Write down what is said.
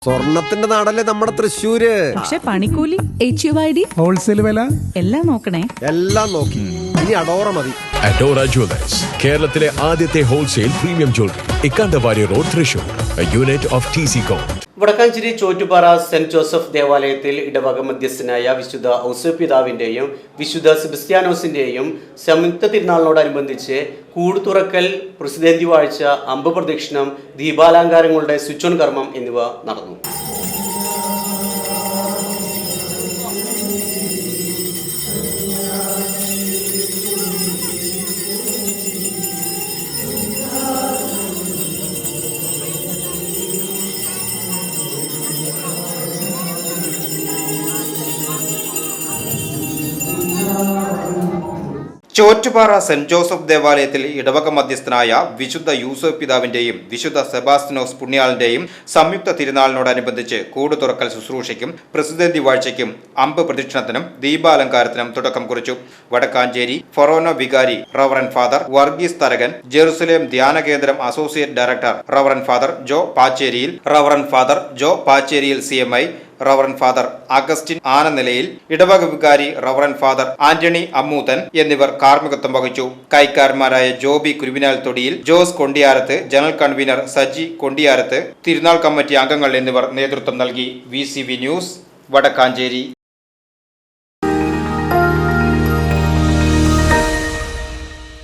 സ്വർണത്തിന്റെ നാടല്ലേ നമ്മുടെ തൃശ്ശൂര്. പക്ഷെ പണിക്കൂലി HUID ഹോൾസെയിൽ വില എല്ലാം നോക്കണേ. എല്ലാം നോക്കി. ഇനി അഡോറ മതി. അഡോറ ജ്വല്ലേഴ്സ്, കേരളത്തിലെ ആദ്യത്തെ wholesale premium jewellery, Ikkandavari road, Thrissur, unit of TC-Com. Vadakkanchery Chottupara Saint Joseph ദേവാലയത്തിൽ ഇടവക മധ്യസ്ഥനായ വിശുദ്ധ ഔസേപ്പിതാവിന്റെയും വിശുദ്ധ സെബസ്ത്യാനോസിന്റെയും സംയുക്ത തിരുനാളിനോടനുബന്ധിച്ച് കൂട് തുറക്കൽ, പ്രസിദ്ധി വാഴ്ച, അമ്പ് പ്രദക്ഷിണം, ദീപാലങ്കാരങ്ങളുടെ സ്വിച്ച് ഓൺ കർമ്മം എന്നിവ നടന്നു. ചോറ്റുപാറ സെന്റ് ജോസഫ് ദേവാലയത്തിൽ ഇടവക മധ്യസ്ഥനായ വിശുദ്ധ യൂസഫ് പിതാവിന്റെയും വിശുദ്ധ സെബാസ്റ്റിനോസ് പുണ്യാളന്റെയും സംയുക്ത തിരുനാളിനോടനുബന്ധിച്ച് കൂട് തുറക്കൽ ശുശ്രൂഷയ്ക്കും പ്രസിദ്ധി വാഴ്ചയ്ക്കും അമ്പ് പ്രദക്ഷിണത്തിനും ദീപാലങ്കാരത്തിനും തുടക്കം കുറിച്ചു. വടക്കാഞ്ചേരി ഫൊറോന വികാരി reverend father Varghese Tharakan, Jerusalem ധ്യാന കേന്ദ്രം associate director reverend father Joe Pacheriyil CMI, reverend father Augustine Ananilayil, ഇടവക വികാരി റവറൻ ഫാദർ ആന്റണി അമ്മൂതൻ എന്നിവർ കാർമ്മികത്വം വഹിച്ചു. കൈക്കാരന്മാരായ ജോബി കുരുവിനാൽ തൊടിയിൽ, ജോസ് കൊണ്ടിയാരത്ത്, ജനറൽ കൺവീനർ സജി കൊണ്ടിയാരത്ത്, തിരുനാൾ കമ്മിറ്റി അംഗങ്ങൾ എന്നിവർ നേതൃത്വം നൽകി. VCV news, Vadakkanchery.